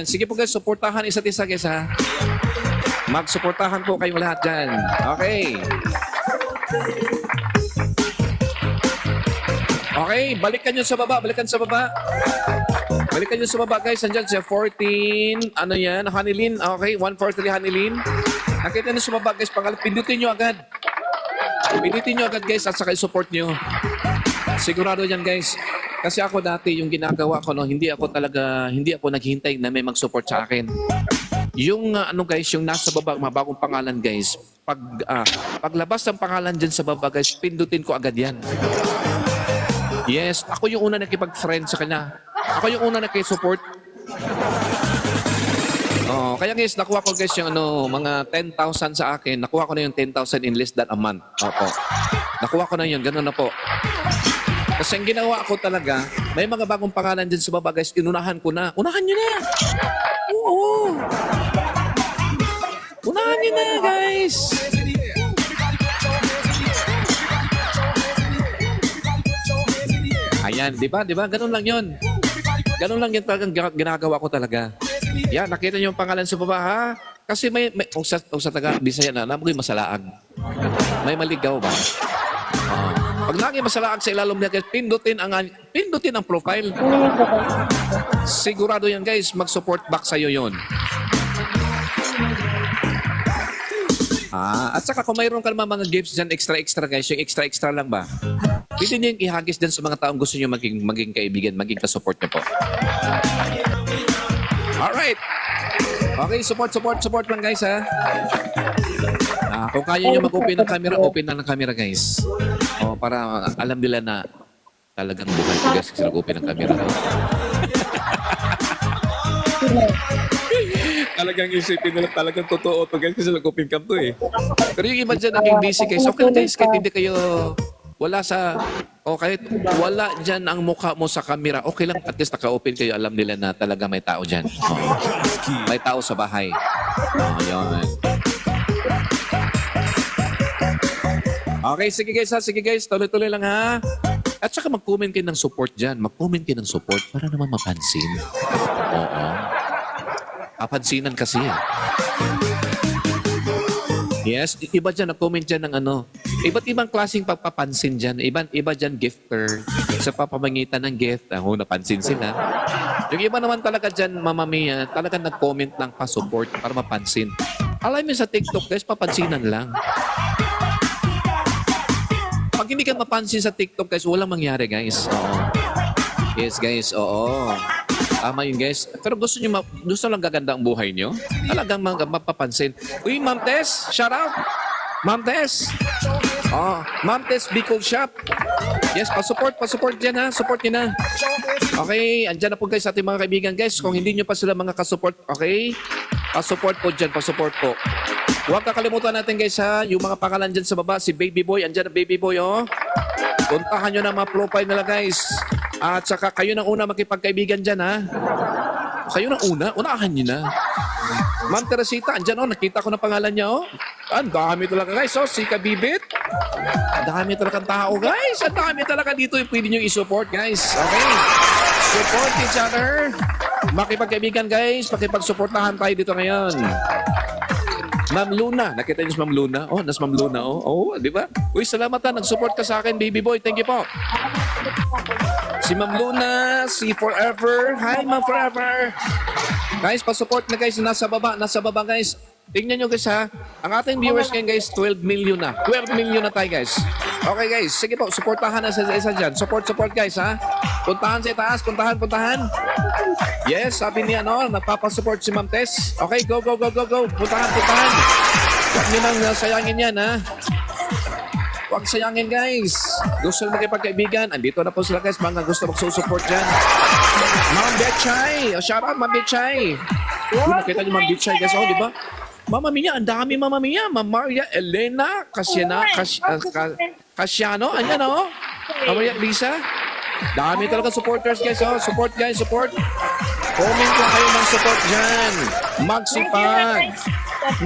Sige po guys, suportahan isa't isa guys ha. Magsuportahan po kayong lahat dyan. Okay. Okay, balikan nyo sa baba. Balikan sa baba. Balikan nyo sa baba guys. Andyan siya 14. Ano yan? Hanilin. Okay, 143 Hanilin. Nakita nyo sa baba guys. Pindutin nyo agad. Pindutin nyo agad guys at saka i-support nyo. Sigurado yan guys. Kasi ako dati yung ginagawa ko, no, hindi ako naghihintay na may mag-support sa akin. Yung guys, yung nasa baba, mabagong pangalan guys, paglabas ng pangalan dyan sa baba guys, pindutin ko agad yan. Yes, ako yung una nakipag-friend sa kanya. Ako yung una nakisupport. Oh, kaya guys, nakuha ko guys yung mga 10,000 sa akin. Nakuha ko na yung 10,000 in less than a month. Opo. Nakuha ko na yun, ganun na po. Kasi ang ginawa ko talaga, may mga bagong pangalan dyan sa baba guys, inunahan ko na. Unahan nyo na! Oo! Unahan nyo na guys! Ayan, di ba? Di ba? Ganun lang yun. Ganun lang yun talagang ginagawa ko talaga. Yan, nakita nyo yung pangalan sa baba ha? Kasi may sa taga Bisaya na, namoy masalaag. May maligaw ba? Pag lagi masalaag sa ilalong niya, pindutin ang profile. Sigurado yan guys, mag-support back sa'yo yun. At saka kung mayroon ka naman mga gifts dyan, extra guys, yung extra lang ba? Pwede niyo yung ihagis dyan sa mga taong gusto niyo maging kaibigan, maging ka-support niyo po. Alright. Okay, support lang guys ha. Kung kaya nyo mag-open ng camera, open na ng camera guys. Para alam nila na talagang buhay ko guys kasi nag-open ng camera. Talagang isipin nila talagang totoo to guys kasi nag-open cam to eh. Pero yung iba dyan naging busy guys. Okay lang guys, kahit hindi kayo kahit wala dyan ang mukha mo sa camera, okay lang at least naka-open kayo. Alam nila na talaga may tao dyan. May tao sa bahay. Yun. Okay, sige guys. Tuloy-tuloy lang ha. At saka mag-comment kayo ng support dyan. Mag-comment kayo ng support para naman mapansin. Oo. Papansinan kasi. Yes, iba dyan, nag-comment dyan ng iba't ibang klaseng pagpapansin dyan. Iba dyan gifter. Sa papamangitan ng gift, napansin sila. Yung iba naman talaga dyan, mamamiya, talagang nag-comment lang pa-support para mapansin. Alam mo sa TikTok guys, papansinan lang. Pag hindi ka mapansin sa TikTok, guys, walang mangyari, guys. Oo. Yes, guys. Oo. Tama yun, guys. Pero gusto lang gaganda ang buhay nyo? Talagang mapapansin. Uy, Ma'am Tess, shout out. Ma'am Tess. Ma'am Tess, Bicol Shop. Yes, pa-support dyan, ha. Support nyo na. Okay, andyan na po, guys, ating mga kaibigan, guys. Kung hindi nyo pa sila mga ka-support, okay? Pa-support po dyan, pa-support po. Huwag kakalimutan natin guys ha, yung mga pangalan dyan sa baba, si Baby Boy, andyan na Baby Boy oh. Puntahan nyo na mga profile nila guys. At saka kayo nang una makipagkaibigan dyan ha. Kayo nang unahan nyo na. Ma'am Teresita, andyan oh, nakita ko na pangalan niya oh. Ang dami talaga guys oh, si Kabibit. Ang dami talaga tao guys. Ang dami talaga dito yung pwede nyo i-support guys. Okay, support each other. Makipagkaibigan guys, makipagsuportahan tayo dito ngayon. Ma'am Luna. Nakita niyo si Ma'am Luna? Nas Ma'am Luna, di ba? Uy, salamat ha. Nag-support ka sa akin, Baby Boy. Thank you po. Si Ma'am Luna, si Forever. Hi, Ma'am Forever. Guys, pa-support na guys. Nasa baba, guys. Tingnan nyo guys ha. Ang ating viewers ngayon guys, 12 million na. 12 million na tayo guys. Okay guys, sige po. Supportahan na sa isa dyan. Support guys ha. Puntahan sa itaas. Puntahan. Yes, sabi niya nagpapasupport si Ma'am Tess. Okay, go. Puntahan. Huwag nyo nang sayangin yan ha. Huwag sayangin guys. Gusto makipagkaibigan. Andito na po sila guys. Mga gusto magsusupport dyan. Ma'am Betchay. Shout out Ma'am Betchay. Nakita niyo Ma'am Betchay guys. Di ba? Mama Mia, ang dami Mama Mia. Ma'am Maria, Elena, Casiano. Ayan Mama Maria, Lisa. Dami talaga supporters guys. Support guys, support. Comment lang kayo ng support dyan.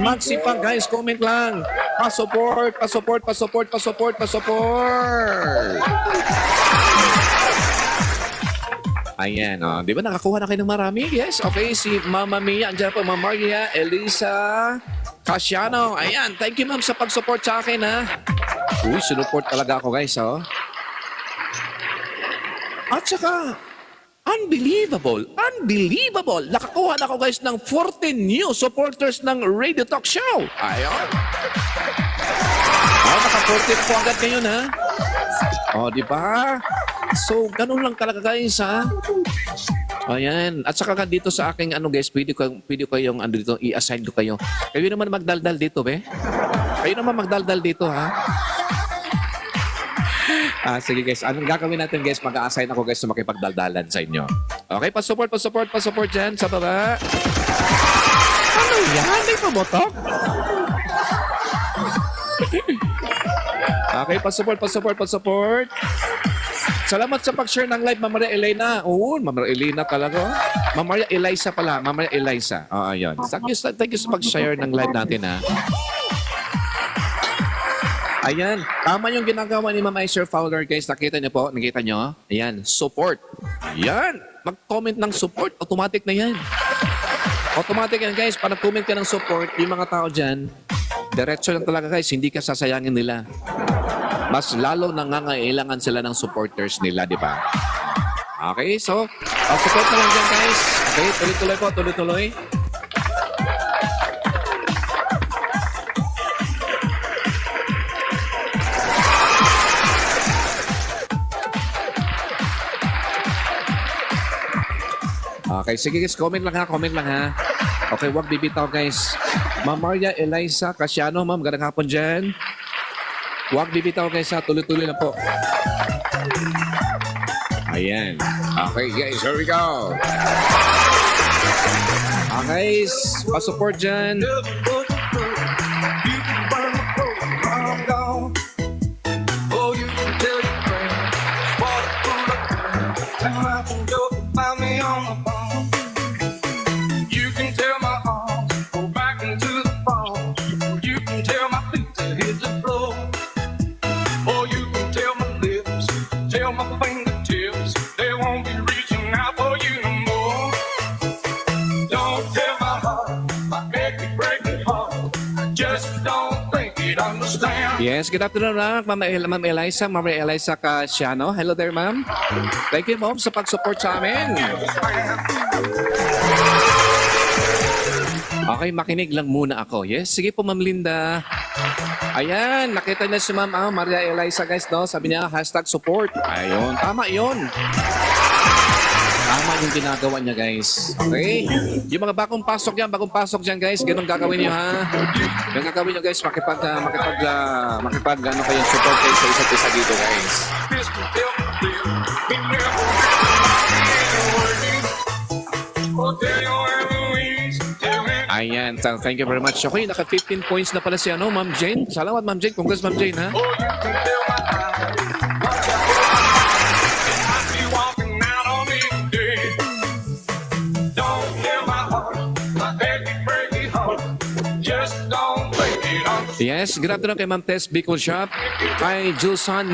Magsipag guys, comment lang. Pa-support. Ayan, oh. Di ba nakakuha na kayo ng marami? Yes, okay. Si Mama Mia, andyan po, Mama Maria, Elisa, Casiano. Ayan, thank you ma'am sa pag-support sa akin, ha. Uy, sinuport talaga ako, guys, oh. At saka, unbelievable. Nakakuha na ako, guys, ng 14 new supporters ng Radio Talk Show. Ayan. Oh, naka-14 po agad ngayon, ha. Oh, di ba? So, ganun lang talaga, guys, ha. Ayan. At saka dito sa aking, guys, pwede ko yung, dito, i-assign ko kayo. Kayo naman magdaldal dito, be. Kayo naman magdaldal dito, ha. Sige guys, anong gagawin natin guys? Mag-a-assign ako guys na makipagdaldalan sa inyo. Okay, pa-support dyan sa baba. Ano yan? May pamotok? Okay, pa-support. Salamat sa pag-share ng live, Ma'am Maria Elena. Oo, Ma'am Maria Elena talaga. Ma'am Maria Eliza pala. Ma'am Maria Eliza. Oo, yun. Thank you sa pag-share ng live natin, ha. Ayan, tama yung ginagawa ni Ma'am Sir Fowler, guys. Nakita nyo? Ayan, support. Ayan, mag-comment ng support, automatic na yan. Automatic yan, guys. Pag nag-comment ka ng support, yung mga tao dyan, diretso lang talaga, guys. Hindi ka sasayangin nila. Mas lalo nangangailangan sila ng supporters nila, di ba? Okay, so, support na lang dyan, guys. Okay, tuloy-tuloy. Okay, sige guys, comment lang ha. Okay, wag bibitaw guys. Ma'am Maria Eliza Casiano, ma'am, magandang hapon dyan. Wag bibitaw guys ha, tuloy-tuloy lang po. Ayan. Okay guys, here we go. Okay, pa-support dyan. Yes, good afternoon, Ma'am Eliza, Ma'am Eliza Casiano. Hello there, ma'am. Thank you, ma'am, sa pag-support sa amin. Okay, makinig lang muna ako. Yes, sige po, Ma'am Linda. Ayan, nakita niya si Ma'am Maria Eliza, guys, no? Sabi niya, #support. Ayun, tama yun. Tama yung ginagawa niya, guys. Okay? Yung mga bagong pasok dyan, guys. Ganun gagawin niyo, ha? Yung gagawin niyo, guys, makipag kayo support kayo sa isa't isa dito, guys. Ayan, thank you very much. Okay, naka 15 points na pala si Ma'am Jane. Salamat, Ma'am Jane. Congrats, Ma'am Jane, ha? Yes, good afternoon kay Ma'am Tess Bicol Shop, kay Julsan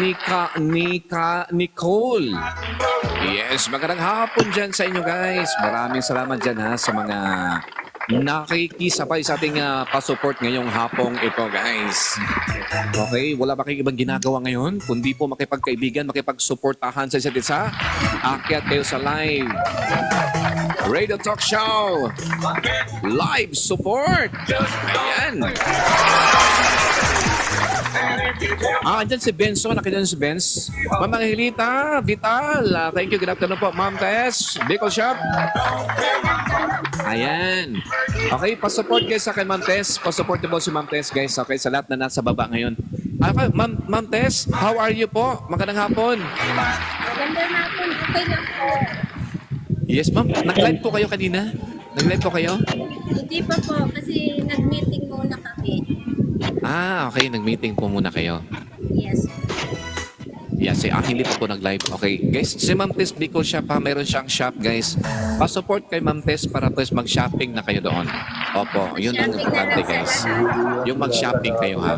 Nicole. Yes, magandang hapon dyan sa inyo guys. Maraming salamat dyan ha sa mga nakikisabay sa ating pa-support ngayong hapong ito guys. Okay, wala ba kayong ibang ginagawa ngayon? Kundi po makipagkaibigan, makipagsuportahan sa isa't isa. Akyat kayo sa live Radio Talk Show. Live support. Ayan. Andyan si Benzo. Nakita si Benz. Ma'am Angelita, Vital. Thank you. Good afternoon po. Ma'am Tess, Bicol Shop. Ayan. Okay, pa-support guys sa kay Ma'am Tess. Pa-support po si Ma'am Tess guys. Okay, sa lahat na nasa baba ngayon. Okay, Ma'am Tess, how are you po? Magandang hapon. Magandang hapon. Okay lang po. Yes, ma'am. Nag-live po kayo kanina? Nag-live po kayo? Hindi pa po kasi nag-meeting muna kami. Okay. Nag-meeting po muna kayo. Yes. Yes, hindi pa po nag-live. Okay, guys, si Ma'am Tess Bicol Shop ha, meron siyang shop, guys. Pa-support kay Ma'am Tess para pues mag-shopping na kayo doon. Opo, yun ang importante, guys. Yung mag-shopping kayo, ha?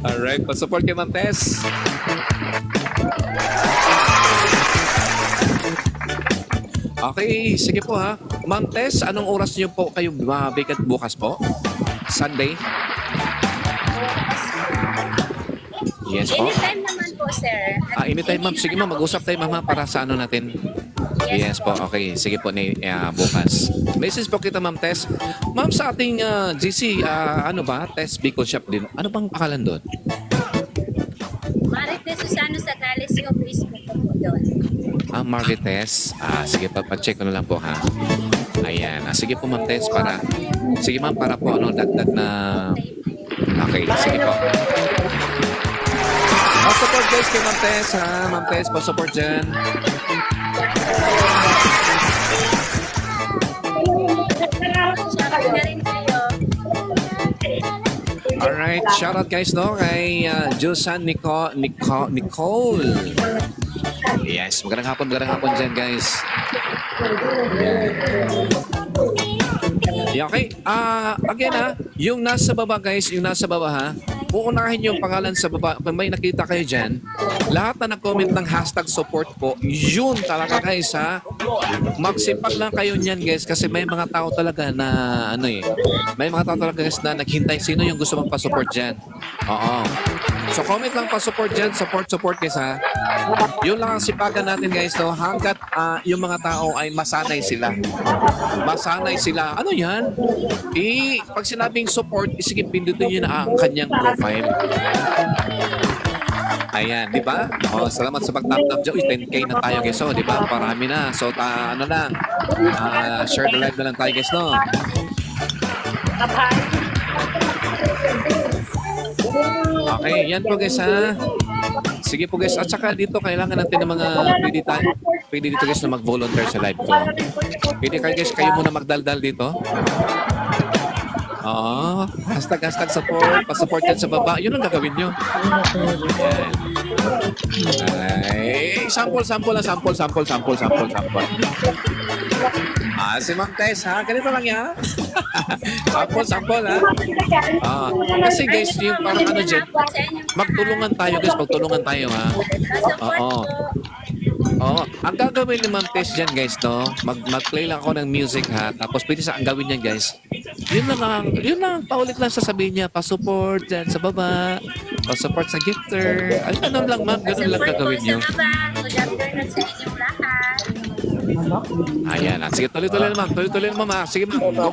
Alright, pa-support kay Ma'am Tess. Okay, sige po ha. Ma'am Tess, anong oras niyo po kayo vacant bukas po? Sunday? Yes po. Anytime naman po, sir. At Anytime ma'am. Sige ma'am, mag-usap tayo ma'am ha, para sa ano natin. Yes po, okay. Sige po, bukas. Message po kita ma'am Tess. Ma'am, sa ating GC, ano ba? Tess Bicol Shop din. Ano bang pangalan doon? Marites Susano Sagales yung Facebook ko po doon. Marites. Sige pa, check ko na lang po ha. Ayan. Sige po ma'am Tess, para... Sige ma'am, para po ano, dagdag na... Okay, sige po. Support guys kay Ma'am Tess ha. Ma'am Tess, pa-support dyan. Shoutout na rin kayo. Alright, shoutout guys no kay Jusan Nicole. Yes, magandang hapon dyan guys. Yan. Yeah, okay. Again ha, yung nasa baba guys, yung nasa baba ha, uunahin yung pangalan sa baba. Kung may nakita kayo dyan, lahat na nag-comment ng hashtag support po, yun talaga guys ha. Magsipag lang kayo niyan guys kasi may mga tao talaga na ano eh. May mga tao talaga guys na naghintay sino yung gusto mong pa-support dyan. Oo. So comment lang pa-support dyan, support guys ha. Yun lang ang sipagan natin guys no, hanggat yung mga tao ay masanay sila. Masanay sila. Ano yan? Pag sinabing support, sige pindutin nyo na ang kanyang profile. Ayan, di ba? Oh, salamat sa pag-tap-tap dyan. Uy, 10K na tayo guys. So, di ba? Parami na. So, ano lang. Share the live na lang tayo guys, no? Okay, yan po guys ha. Sige po guys. At saka dito, kailangan natin ng mga pwede dito guys na mag-volunteer sa live ko. Pwede kayo guys, kayo muna magdaldal dito. Oo. Hashtag support. Pa-support yan sa baba. Yun ang gagawin nyo. Yan. Ay, sample. Si Ma'am Tess ha. Ganito lang yan. sample ha. Kasi guys, yung parang ano dyan, magtulungan tayo ha. Oo. Oh, ang gagawin ni Ma'am Tess dyan guys, no? Mag-play lang ako ng music ha. Tapos pwede sa ang gawin niyan guys. Yun lang, paulit lang sasabihin niya, pa-support dyan sa baba, pa-support sa gifter. Ganun lang ma'am, ganun lang gagawin niyo. Good afternoon sa inyong lahat. Ayan, sige tuloy-tuloy na ma'am ha. Sige ma'am, go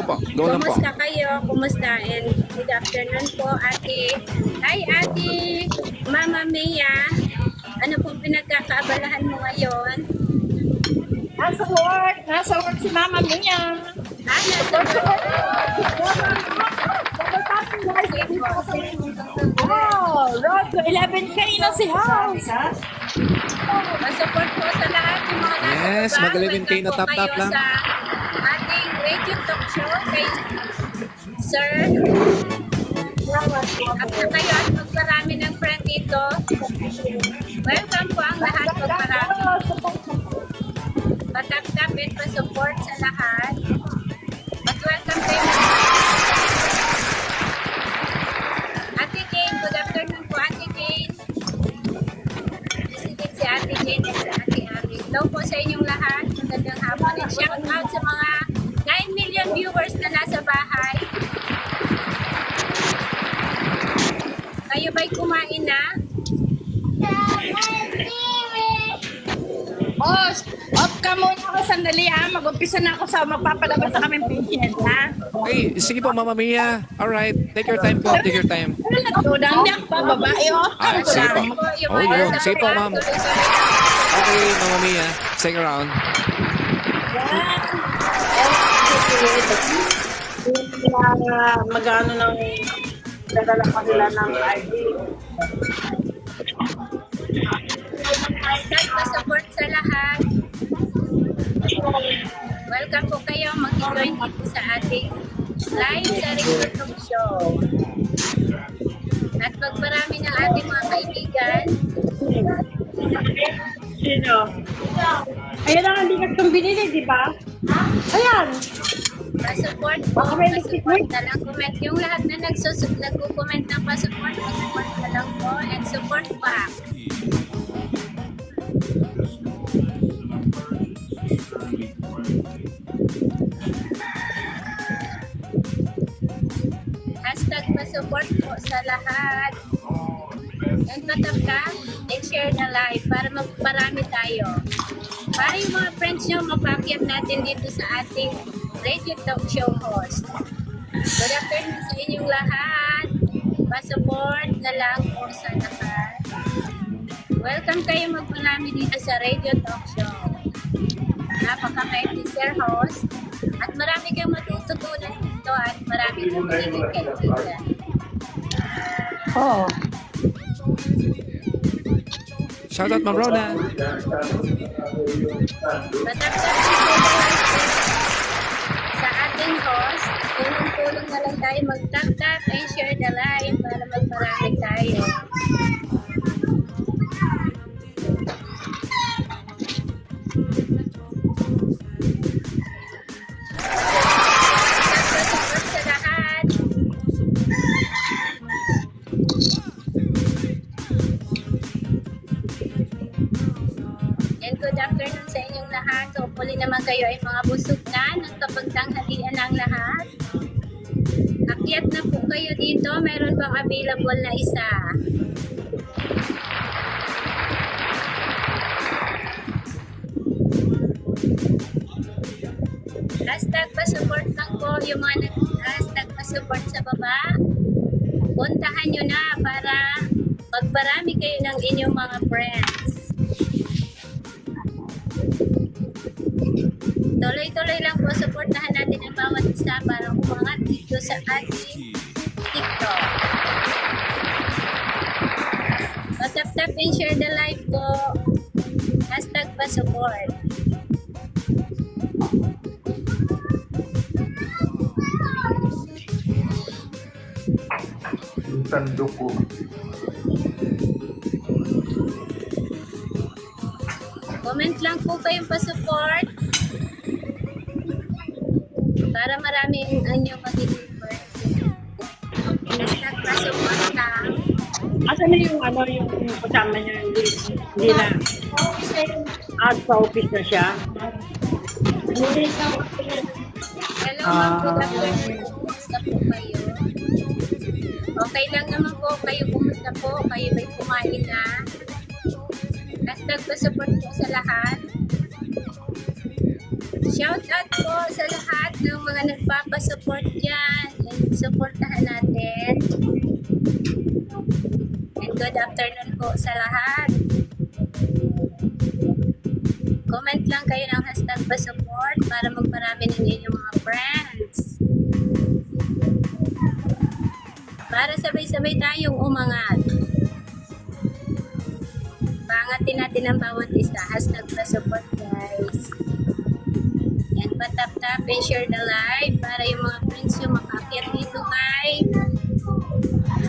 po. Kumusta kayo? Kumusta? And good afternoon po, ate. Hi, ate. Mama Mia. Ano pong pinagkakaabalahan mo ngayon? Nasa work si Mama Mia. Nasa work. Oh, road to 11K na si House. Masupport po sa lahat yung mga nasa Yes, baba. mag-11K na Welcome po tap-tap kayo lang. sa ating radio talk show kay Sir. At na kayo at magparami ng friend dito. Welcome po ang lahat, magparami. Patap-tap and pa-support sa lahat. Welcome kayo. Ate Jane, good afternoon po, Ate Jane. Visited si Ate Jane at si Ate Abby. Hello po sa inyong lahat. Magandang hapon and shout out sa mga 9 million viewers na nasa bahay. Kayo ba'y kumain na? Boss, off ka muna ako sandali ha. Mag-umpisa na ako sa magpapalabas sa kaming patient ha. Okay, sige po Mama Mia. Alright, take your time po, take your time. Ano na to? Hindi ako pa babae off ka mo sige lang. po. Yung Oh, mga yun. nasa Sige po, vlog, ma'am. tuloy-tuloy. Okay, Mama Mia. Stick around. Mag-ano ng dadala pa nila ng ID. Hashtag pa-support sa lahat. Welcome po kayo mag-join dito sa ating live sa Radio Talk Show. At magparami ng ating mga kaibigan. Sino? Ayan ang likat kong binili, di ba? Ayan! Pa-support po. Pa-support na lang. Comment. Yung lahat na nagko-comment ng pa-support, pa-support na lang po. And support back. Hashtag pa-support po sa lahat. And patap ka, and share na live para magparami tayo. Para yung mga friends nyo, mapakyat natin dito sa ating radio talk show host. Good afternoon sa inyong lahat. Pa-support na lang po sa lahat. Welcome kayo magparami dito sa radio talk show. Napakakait ni Sir Host. At marami kayong matututunan dito at marami kayong magiging kaibigan. Oo. Shoutout, Ma'am Rona. Matapos sa ating host, tulong-tulong na lang tayo mag-tap-tap and share the live para magparami tayo. Support sa lahat. And good afternoon sa inyong lahat. Hopefully naman kayo ay mga busog na ng kapagtanghalian ng lahat. Akyat na po kayo dito. Meron bang available na isa? Hashtag pa-support lang po yung mga hashtag pa-support sa baba. Puntahan nyo na para magparami kayo ng inyong mga friends. Tuloy-tuloy lang po, supportahan natin ang bawat isa para umangat dito sa ating TikTok. Tap-tap and share the live po. Hashtag pa-support. Tandok ko. Comment lang po kayong pa-support para maraming inyong magiging friends. Hashtag pa-support lang. Asan na yung yung kasama niya, hindi na out sa office na siya? Hello, ma'am. Good afternoon. Kumusta po kayo? Okay lang naman po kayo. Kumusta po? Kayo ba'y kumain na? Hashtag pa-support po sa lahat. Shout out po sa lahat ng mga nagpapasupport dyan. And supportahan natin. And good afternoon po sa lahat. Comment lang kayo ng hashtag pa-support para magparami ng inyong mga friends. Para sabay-sabay tayong umangat. Pangatin natin ang bawat isa. Hashtag pa-support guys. Yan, patap-tap and share the live para yung mga friends yung makakyat dito kay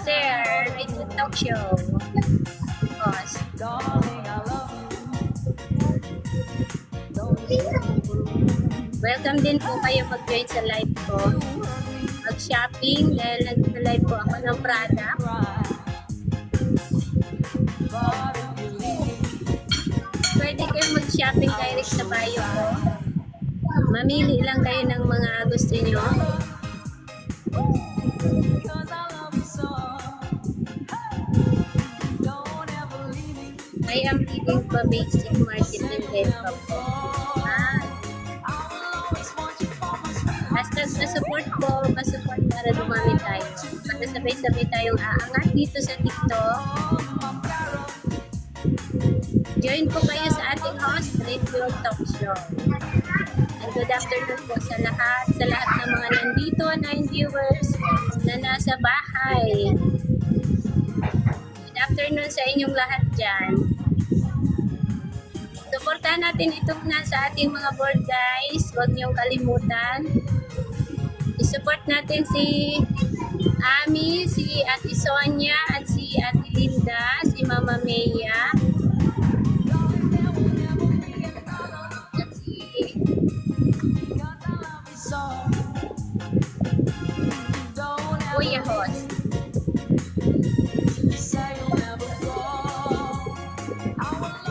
Sir Radio Talk Show host. Welcome din po kayo mag-join sa live ko. Mag-shopping dahil nag-live po ako ng product. Pwede kayo mag-shopping direct sa bio ko. Mamili lang kayo ng mga gusto nyo. I am reading pa basic marketing din pa po. Hashtag na-support po, pa-support para dumami tayo. Para sabay-sabay tayong aangat dito sa TikTok. Join po kayo sa ating host, Radio Talk Show. And good afternoon po sa lahat ng mga nandito na viewers na nasa bahay. Good afternoon sa inyong lahat dyan. Suportahan natin itong nasa ating mga board guys. Huwag niyong kalimutan. I-support natin si Ami, si Ate Sonia, at si Ate Linda, si Mama Mea, at si Kuya Host.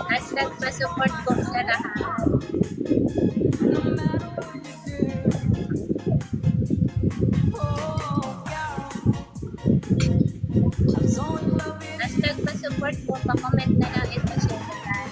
Hashtag pa-support po sa lahat. Hashtag pa-support po, pa-comment na lang ito sa lahat.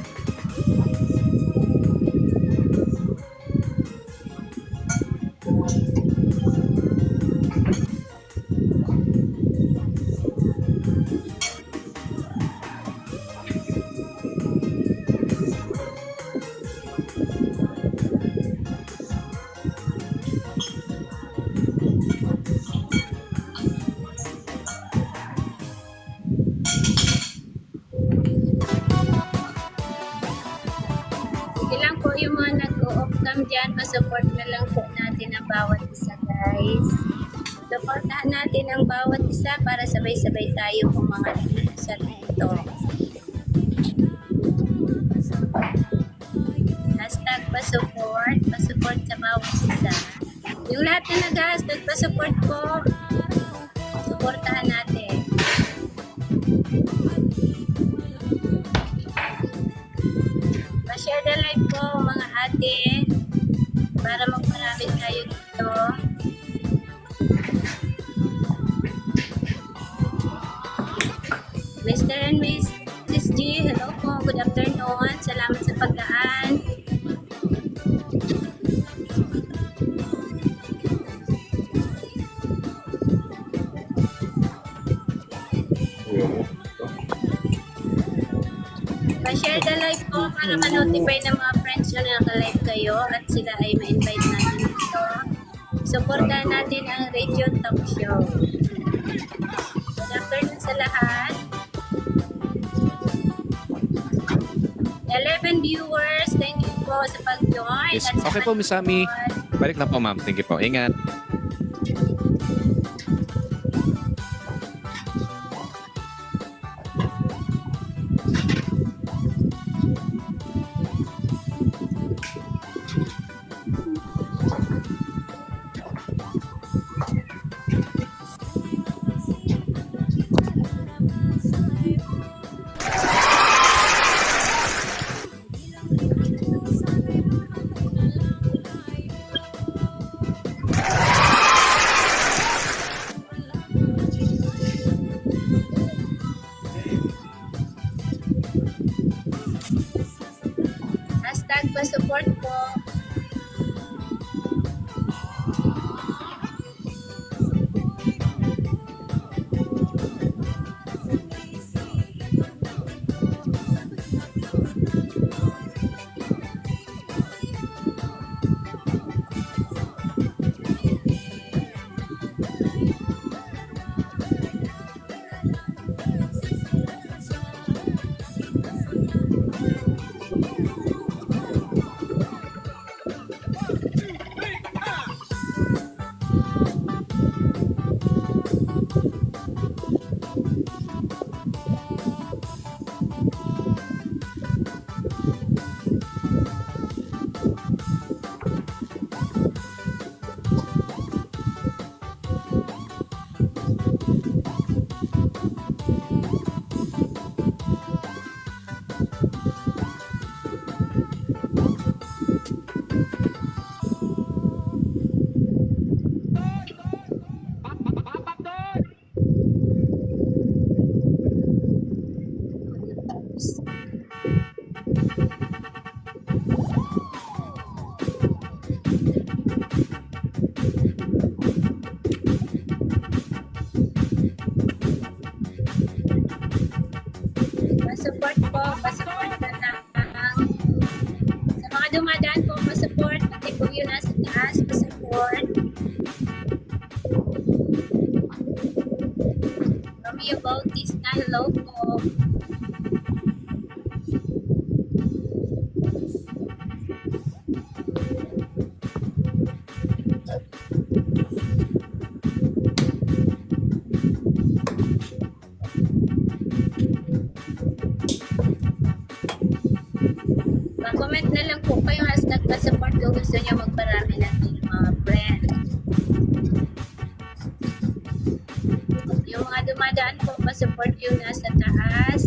Sige lang po yung mga nag-o-off cam dyan, pa-support na lang po natin ang bawat isa, guys. Supportahan natin ang bawat isa para sabay-sabay tayo mga sa TikTok. Hashtag pa-support sa bawat isa. Yung lahat na nag-hashtag pa-support po, supportahan natin. Pa-share the live po mga ate para magmarami tayo dito. Mr. and Mrs. G, hello po. Good afternoon. Salamat sa pagdaan. Pa-share the live po para ma-notify ng mga friends nyo na naka-live kayo at sila ay ma-invite natin dito. Supportahan natin ang Radio Talk Show. Good afternoon sa lahat. 11 viewers, thank you po sa pag-join. Yes. At sa Okay po, Miss Sammy. Balik na po, ma'am. Thank you po. Ingat. Hashtag pa-support po. Pa-support po, pa-support na lang. Sa mga dumadaan po, pa-support. Pati po yun nasa taas, pa-support. Romeo Bautista, hello po. Mag-comment na lang po kayo hashtag pa-support kung gusto nyo magparami natin mga friend. Yung mga dumadaan po, pa-support yung nasa taas.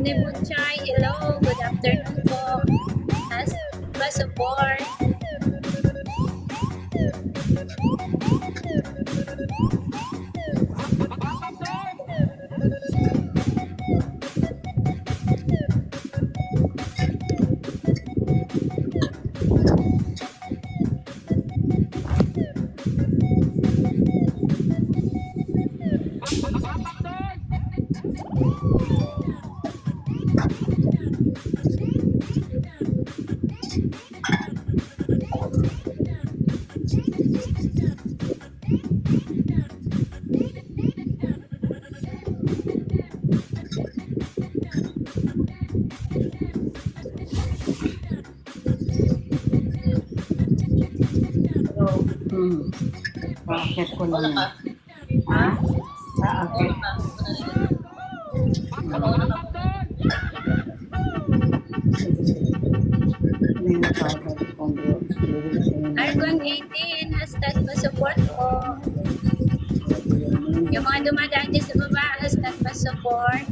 Ate Butchay, hello, good afternoon po. As pa-support. Bakit ko na yan? Ha? Okay. Argon 18, hashtag pa-support po. Yung mga dumadaan dyan sa baba, hashtag pa-support.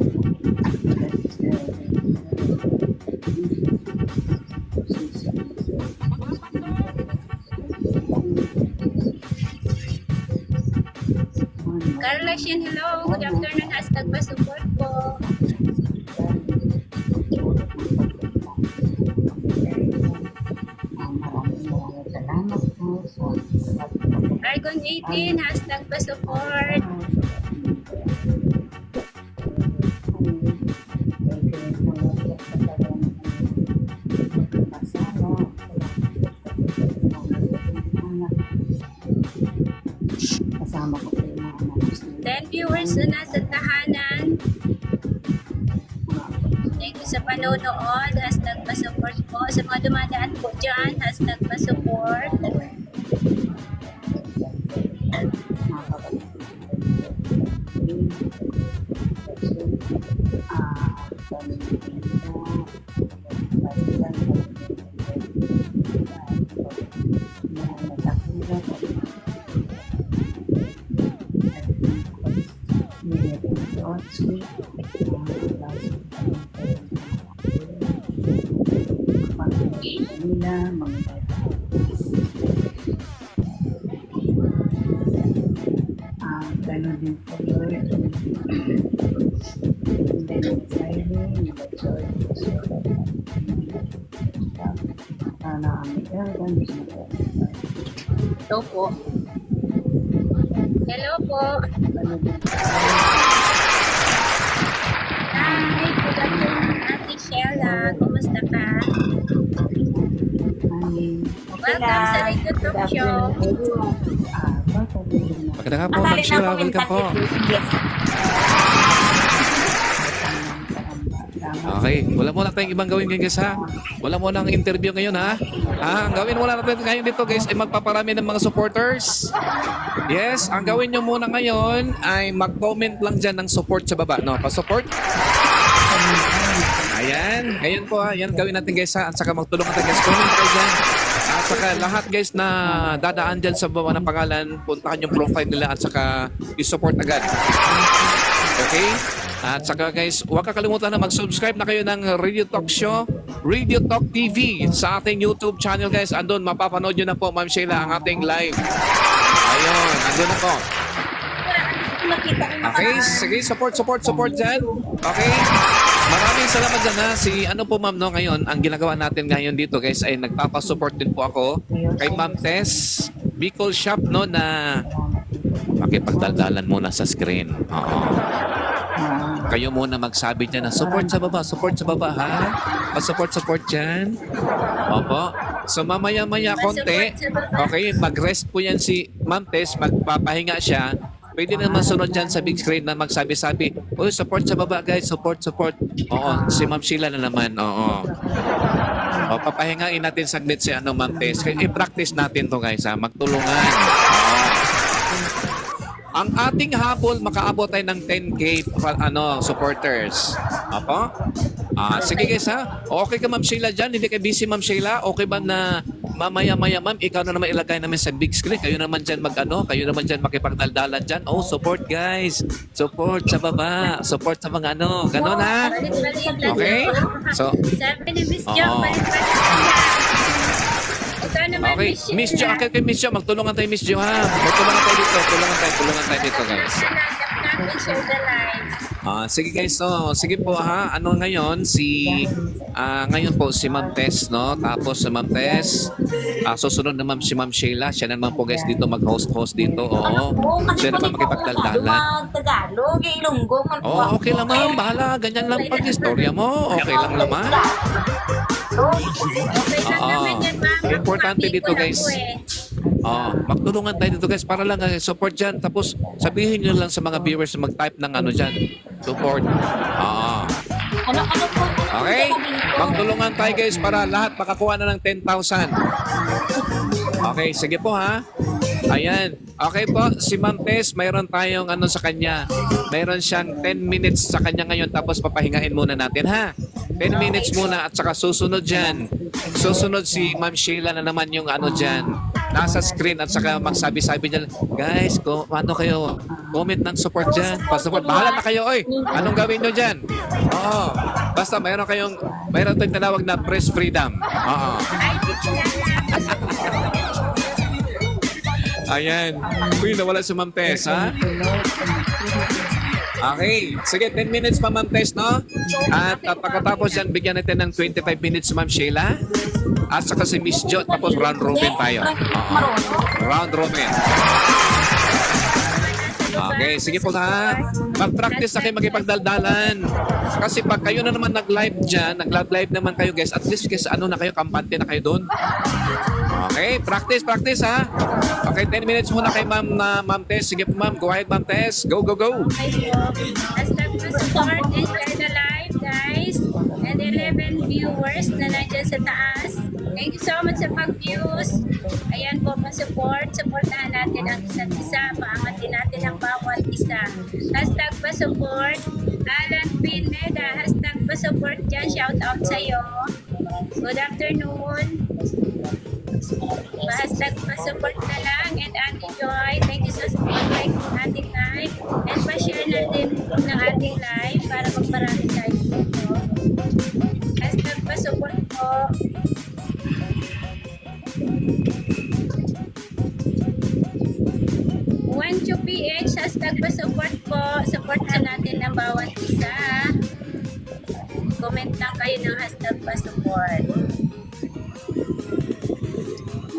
Carla Shin, hello. Good afternoon, hashtag pa-support po. Salamat po sa Argon 18, hashtag pa-support. kasama ko po yung mga anak ko. 10 viewers na nasa tahanan. Thank you sa panonood. Hashtag pa-support po. Sa mga dumadaan po dyan, hashtag pa-support. Ganun din po yun. And then, exciting, Hello po. Hello po. Hi, good afternoon, Ate Sheila. Kumusta ka? Welcome sa Radio Talk Show. Maganda ka po, Ma'am Sheila. Welcome po. Okay, wala muna tayong ibang gawin ngayon guys ha. Wala muna ang interview ngayon ha. Ang gawin muna natin ngayon dito guys ay magpaparami ng mga supporters. Yes, ang gawin nyo muna ngayon ay mag-comment lang dyan ng support sa baba. No, pa-support. Ayan, ngayon po ha. Yan gawin natin guys ha. At saka magtulungan tayo guys. Comment kayo dyan. At saka lahat guys na dadaan dyan sa baba ng pangalan, puntahan yung profile nila at saka i-support agad. Okay? At saka guys, huwag kakalimutan na mag-subscribe na kayo ng Radio Talk Show, Radio Talk TV sa ating YouTube channel guys. Andun, mapapanood nyo na po Ma'am Sheila ang ating live. Ayun, andun na po. Okay, sige, support dyan. Okay? Maraming salamat dyan ha. Si ano po ma'am no, ngayon, ang ginagawa natin ngayon dito guys ay nagpapasupport din po ako kay Ma'am Tess Bicol Shop no na makipagdaldalan muna sa screen. Oo. Kayo muna magsabi dyan na support sa baba ha. Pa-support dyan. Opo. So mamaya-maya konti, okay, mag-rest po yan si Ma'am Tess, magpapahinga siya. Pwede naman sunod dyan sa big screen na magsabi-sabi, oh, support sa baba guys, support. Oo, si Ma'am Sheila na naman, oo. O, papahingain natin saglit si Ma'am Tess. I-practice natin to guys ha, magtulungan. Oo. Ang ating habol, makaabot tayo ng 10K supporters. Opo? Sige guys ha. Okay ka Ma'am Sheila dyan? Hindi ka busy Ma'am Sheila? Okay ba na mamaya-maya, ma'am, ikaw na naman ilagay namin sa big screen. Kayo naman dyan kayo naman dyan makipagdaldalan dyan. Oh, support guys. Support sa baba. Support sa mga ano. Ganon ha? Balik-balik lang Okay? yun. So, Sabi ni Miss Jo, Oo. balik-balik lang. Ito naman, okay. Miss Jo, okay kay Miss Jo. Magtulungan tayo, Miss Jo ha. Magtulungan tayo dito. Tulungan tayo dito, guys. Share the live. Sige guys, so sige po ha. Ano ngayon ngayon po si Ma'am Tess, no? Tapos si Ma'am Tess, susunod na si Ma'am Sheila. Siya naman po guys dito mag-host dito. Oo. Siya naman makipagdaldalan. Tagalog, Ilonggo, Oh, okay lang ma'am. Bahala. Ganyan lang pag istorya mo. Okay lang naman. Okay lang Oo. naman yan, ma'am. Importante Copy dito, ko lang guys. po eh. Magtulungan tayo dito guys para lang support dyan. Tapos sabihin nyo lang sa mga viewers na mag-type ng ano dyan. Support. Ano po? Okay? Magtulungan tayo guys para lahat makakuha na ng 10,000. Okay, sige po ha. Ayan. Okay po, si Ma'am Tess, mayroon tayong ano sa kanya. Mayroon siyang 10 minutes sa kanya ngayon tapos papahingain muna natin ha. 10 minutes muna at saka susunod dyan. Susunod si Ma'am Sheila na naman yung ano dyan. Nasa screen at saka magsabi-sabi dyan, guys, ano kayo, comment ng support dyan. Pa-support, bahala na kayo, oy. Anong gawin nyo dyan? Oo. Basta mayroon tayong tinawag na press freedom. Oo. Ay, di kilala. Ayan. Uy, nawala si Ma'am Tess, ha? Okay. Sige, 10 minutes pa, Ma'am Tess, no? At pagkatapos yan, bigyan natin ng 25 minutes si Ma'am Sheila. At saka si Miss Jo, tapos round robin tayo. Oo. Round robin. Okay, sige po ha. Mag-practice na kayo magipagdaldalan. Kasi pag kayo na naman nag-live dyan, nag-live naman kayo guys, at least guys, ano na kayo, kampante na kayo doon. Okay, practice ha. Okay, 10 minutes muna kay Ma'am Tess. Sige po ma'am, go ahead Ma'am Tess. Go. Okay po. Hashtag po support and share the live, guys. And 11 viewers na nandiyan sa taas. Thank you so much sa pag-views. Ayan po, pa-support. Supportahan natin ang isa't isa. Paangatin natin ang bawat isa. Hashtag pa-support. Alan Pineda. Hashtag pa-support dyan. Shout out sa'yo. Good afternoon. Hashtag pa-support na lang. And Auntie Joy, thank you so much for liking ating live. And pa-share na din ng ating live para magparami tayo dito. Hashtag pa-support po. PH, hashtag pa-support po. Supportan natin ang bawat isa. Comment lang kayo ng hashtag pa-support.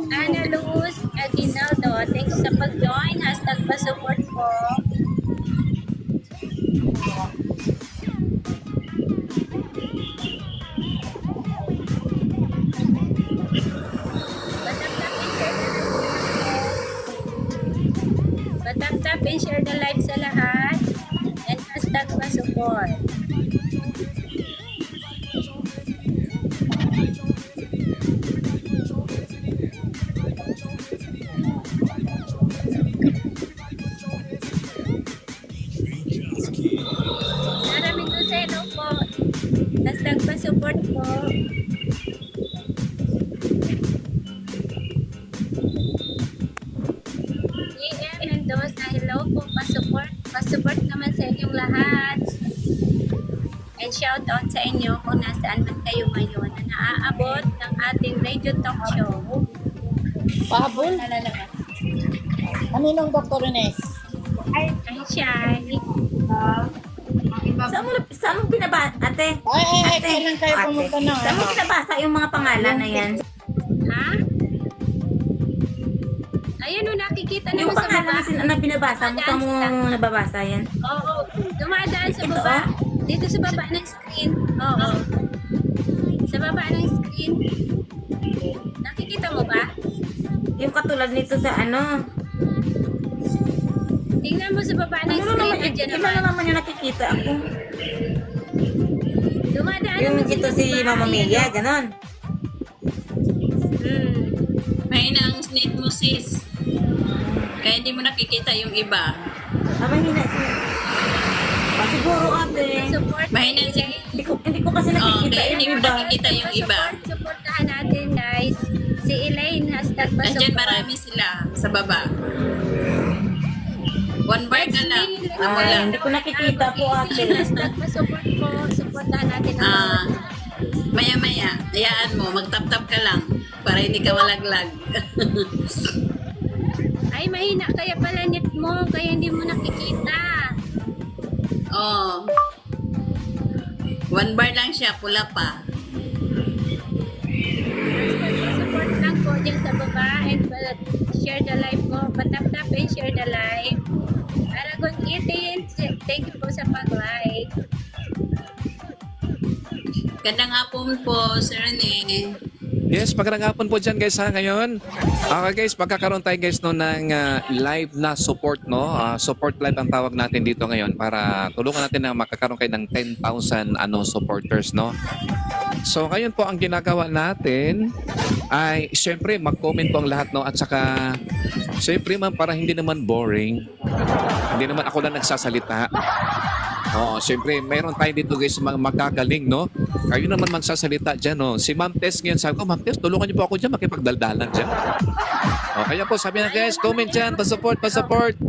Ana Luz Aguinaldo, thank you sa pag-join. Hashtag pa-support po. Patap-tap and share the live sa lahat. And hashtag pa-support. Maraming tuseno po. Hashtag pa-support po. EM Mendoza, hello po. Pa-support naman sa inyong lahat. And shout out sa inyo kung nasaan man kayo ngayon na naaabot ng ating radio talk show. Pahabol? Kaninong Dr. Ines? Ay, Shai. Saan mo binabasa, ate? Ay, kailan kayo pumunta na? Saan mo binabasa yung mga pangalan na yan? Ha? Ayun o, nakikita Yung naman sa pangalan baba. na binabasa mo, saan mo nababasa yan? Oo, dumadaan sa baba. Dito sa baba ng screen. Oo. Sa baba ng screen. Nakikita mo ba? Yung katulad nito sa ano? Tingnan mo sa baba ng Ano screen. naman, Nandiyan ilan naman. na naman yung nakikita ako? Dumadaan Yung naman ito sila si sa Mama bahay. Mia, ganon. Mahina ang net mo, sis. Kaya hindi mo nakikita yung iba. Mahina siya. Siguro ate. Support. Mahina si... Hindi ko kasi nakikita kaya yung hindi mo iba. nakikita yung iba. Supportahan natin guys. Si Hashtag Andyan pa-support. marami sila sa baba. 1 bar ka lang. Ako Ay, lang. hindi ko nakikita po ate. Hashtag pa-support po. Supportahan natin ang Ah, maya-maya, hayaan mo, magtap-tap ka lang para hindi ka malaglag. Ay, mahina kaya pala net mo, kaya hindi mo nakikita. Oh. 1 bar lang siya, pula pa. Support lang po dyan sa baba and share the live po. Patap-tap and share the live. Aragon 18, thank you po sa pag-like. Gandang hapon po, Sir Rene. Yes, magandang hapon po dyan guys ha ngayon. Okay guys, magkakaroon tayo guys no, ng live na support no. Support live ang tawag natin dito ngayon para tulungan natin na makakaroon kayo ng 10,000 supporters no. So ngayon po ang ginagawa natin ay siyempre mag-comment po ang lahat no at saka siyempre man para hindi naman boring. Hindi naman ako lang nagsasalita. Oo, siyempre, mayroon tayo dito guys mga magagaling, no? Kayo naman magsasalita dyan, no? Si Ma'am Tess ngayon, sabi ko, Ma'am Tess, tulungan niyo po ako dyan, makipagdaldalan dyan. O, kaya po, sabi na guys, comment dyan, pa-support, pa-support.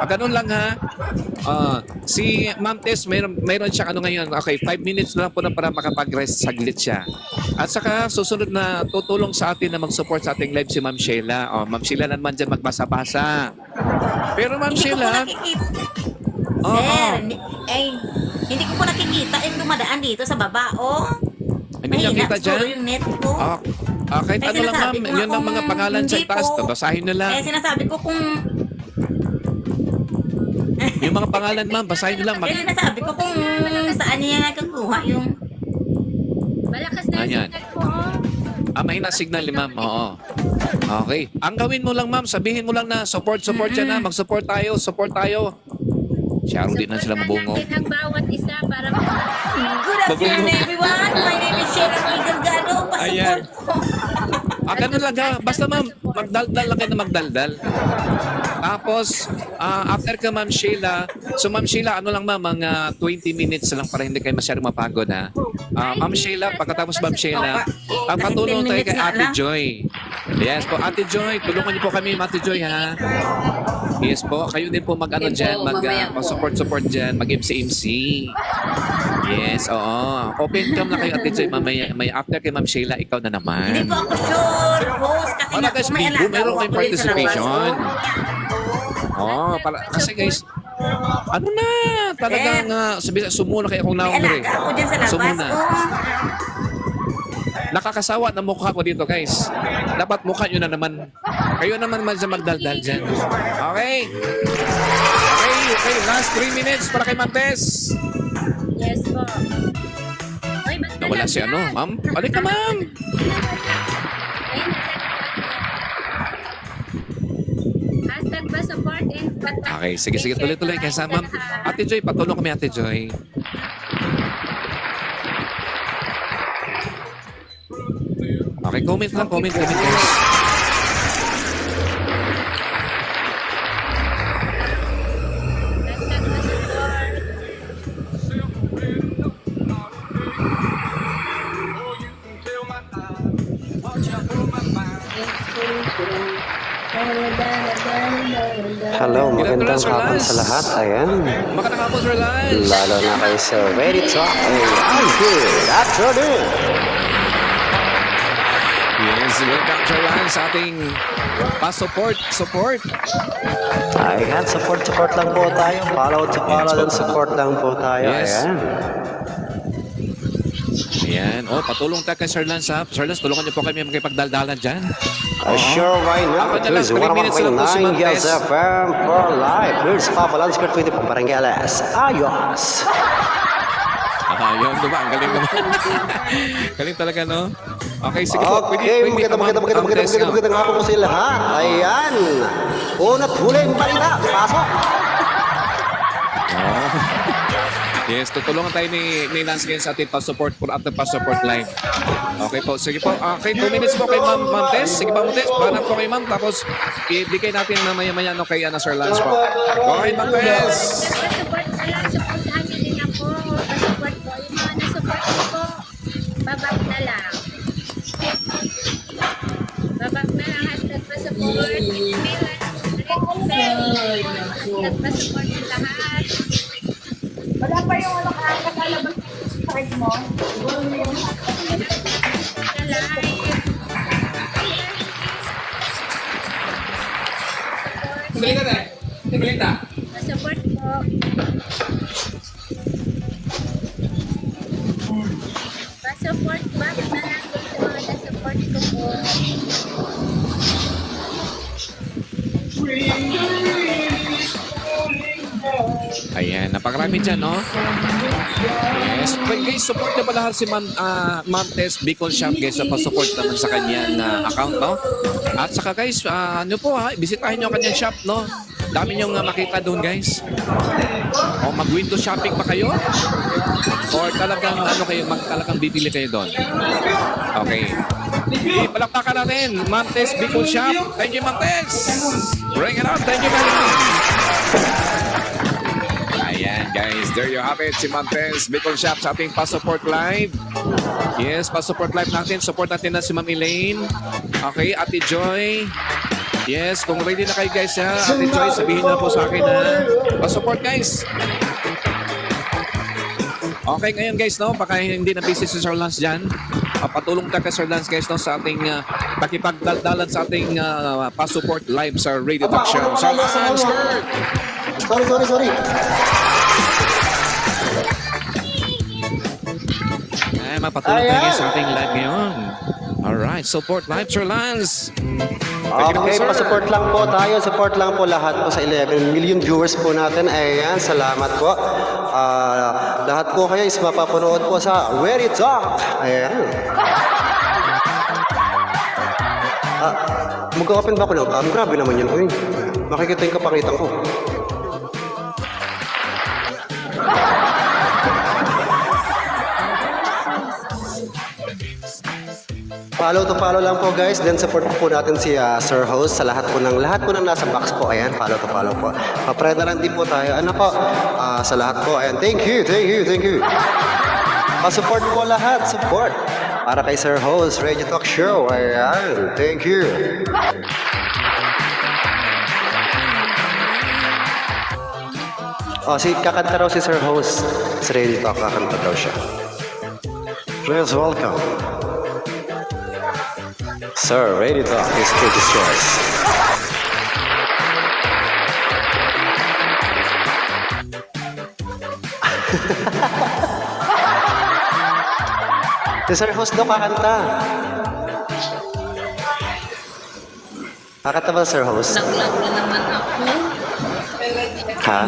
Ganun lang ha. Si Ma'am Tess, mayroon siya ano ngayon, okay, 5 minutes na lang po na para makapag-rest saglit siya. At saka, susunod na tutulong sa atin na mag-support sa ating live si Ma'am Sheila. O, Ma'am Sheila naman dyan magbasa-basa. Pero Ma'am Hindi ko po Sheila, nakikita. Oo. Sir, hindi ko po nakikita yung dumadaan dito sa baba, oh. Hindi niyo kita siguro dyan? yung net ko. Kahit Ay, ano lang ma'am, sinasabi ko yun ang kung mga pangalan sa hindi taas, po. basahin nyo lang. Sinasabi ko kung... Yung mga pangalan ma'am, basahin nyo lang. sinasabi ko kung saan niya nagkakuha yung... Malakas na yung Ayan. signal po. Oh. Mahina signal ni ma'am, oo. Okay. Ang gawin mo lang ma'am, sabihin mo lang na support yan na, mag-support tayo, support tayo. Siyaro din na sila mabungo. Supportan natin ang bawat isa para Good afternoon, everyone. My name is Sheila Igagano. Ayan. Pa-support po. Ganun lang ha. Basta ma'am, magdaldal lang kayo na magdaldal. Tapos, after ka Ma'am Sheila, so Ma'am Sheila, ano lang ma'am, mga 20 minutes lang para hindi kayo masyadong mapagod ha. Ma'am Sheila, pagkatapos Ma'am Sheila, patulong tayo kay Ate Joy. Yes po, Ate Joy, tulungan niyo po kami, Ate Joy ha. Yes po, kayo din po mag-ano Okay po, dyan, mamaya po. mag-support dyan, mag-MC-MC. Yes, oo. Open cam na kayo, Ate Joy, mamaya, may after kay Ma'am Sheila, ikaw na Hindi naman. po ako sure, host. Kasi Wala nga guys, po may bingo, alaga meron po kayong ako dito sa labas. participation. Kasi guys, ano na, talagang sumuna kayo kung May naumbre. alaga ako dyan sa labas. Sumuna. Oh. Nakakasawa na mukha ko dito guys. Dapat mukha nyo na naman. Kayo naman sa magdaldal dyan. Okay. Okay, last 3 minutes para kay Ma'am Tess. Yes po. Oy, ba't Nawala si ano, ma'am? Balik ka, ma'am. Hashtag pa support and patap. Okay, sige, tuloy-tuloy. Kaya sa ma'am, Ate Joy, patulong kami, Ate Joy. Okay, comment lang, comment guys. Hashtag pa support. Hello, magandang Sir hapon Lance. sa lahat. Ayan. Magandang hapon, Sir Lance. Lalo na kayo sa Ready Talk. Ay, good afternoon. Yes, welcome, Sir Lance, sa ating support. Ayan, support lang po tayo. Follow and support lang po tayo. Yes. Ayan. Ayan. Oh, patulong tayo kay Sir Lance, ha? Sir Lance, tulungan niyo po kami magkipagdaldalan dyan. Sure, why not? Ako na lang, Please, 3 minutes lang po si Ma'am 101.9 Yes Tess. FM for live. Here's Papa Lanskert with the Pamparangeles. Ayos. Yun, diba? Ang galing naman. Galing talaga, no? Okay, sige po. Okay, magandang hapon po sa lahat. Ayan. Una't huling balita. Pasok. Yes, tutulungan tayo ni Lance ngayon sa ating pa-support for after pa-support live. Okay po, sige po. Okay, 2 minutes po kay Ma'am Tess. Sige pa, Ma'am Tess. Banat po kay Ma'am. Tapos, ibigay natin mamaya-maya no, kay Sir Lance po. Okay, Ma'am Tess. Support na lang, supportahan niyo din ako. Pa-support po. Yung mga na-support ko po, babak na lang. Babak na lang mo? Sa live. Support po. Pa-support ba? Manalangin sa mga na-support ko po. Ayan, napakarami dyan, no? Yes. Well, guys, support na pala si Ma'am Tess Bicol Shop, guys, sa pa-support naman sa kanyang account, no? At saka, guys, ano po, ha? Bisitahin nyo ang kanyang shop, no? Dami nyo makita doon, guys. O mag-window shopping pa kayo? Or talagang, ano kayo, talagang bibili kayo doon? Okay. Palakpakan natin, Ma'am Tess Bicol Shop. Thank you, Ma'am Tess. Bring it up. Thank you very much. Ayan, guys. There you have it. Si Ma'am Tess Bicol Shop sa ating pa-support live. Yes, pa-support live natin. Support natin na si Ma'am Elaine. Okay, Ate Joy. Yes, kung ready na kayo, guys, ha. Ate Joy, sabihin na po sa akin, ha. Pa-support, guys. Okay, ngayon, guys, no, baka hindi na busy si Sir Lance dyan. Patulong ka kay Sir Lance, guys, no, sa ating pakipagdaldalan sa ating pa-support live sa Radio Talk Show. Sir Lance, Sorry. ay, mapatulong tayo, guys, sa ating live ngayon. Alright, support live, Sir Lance. Okay, pa-support lang po tayo. Support lang po lahat po sa 11 million viewers po natin. Ayan, salamat po. Lahat po kayo is mapapanood po sa Ready Talk. Ayan. Mag-open ba ako ng cam? Grabe naman yun. Uy, makikita yung kapakita ko. Follow to follow lang po, guys. Then support po natin si Sir Host sa lahat po ng nasa box po. Ayan, follow to follow po. Pa-friend na lang din po tayo. Ano po? Sa lahat po. Ayan, thank you. Pa-support po lahat. Support. Para kay Sir Host, Radio Talk Show. Ayan, thank you. Kakanta raw si Sir Host sa Radio Talk. Kakanta daw siya. Please welcome. Sir, Radio Talk is British choice. Si Sir Host daw kakanta. Kakanta ba, Sir Host? Naglag na naman ako. Ha?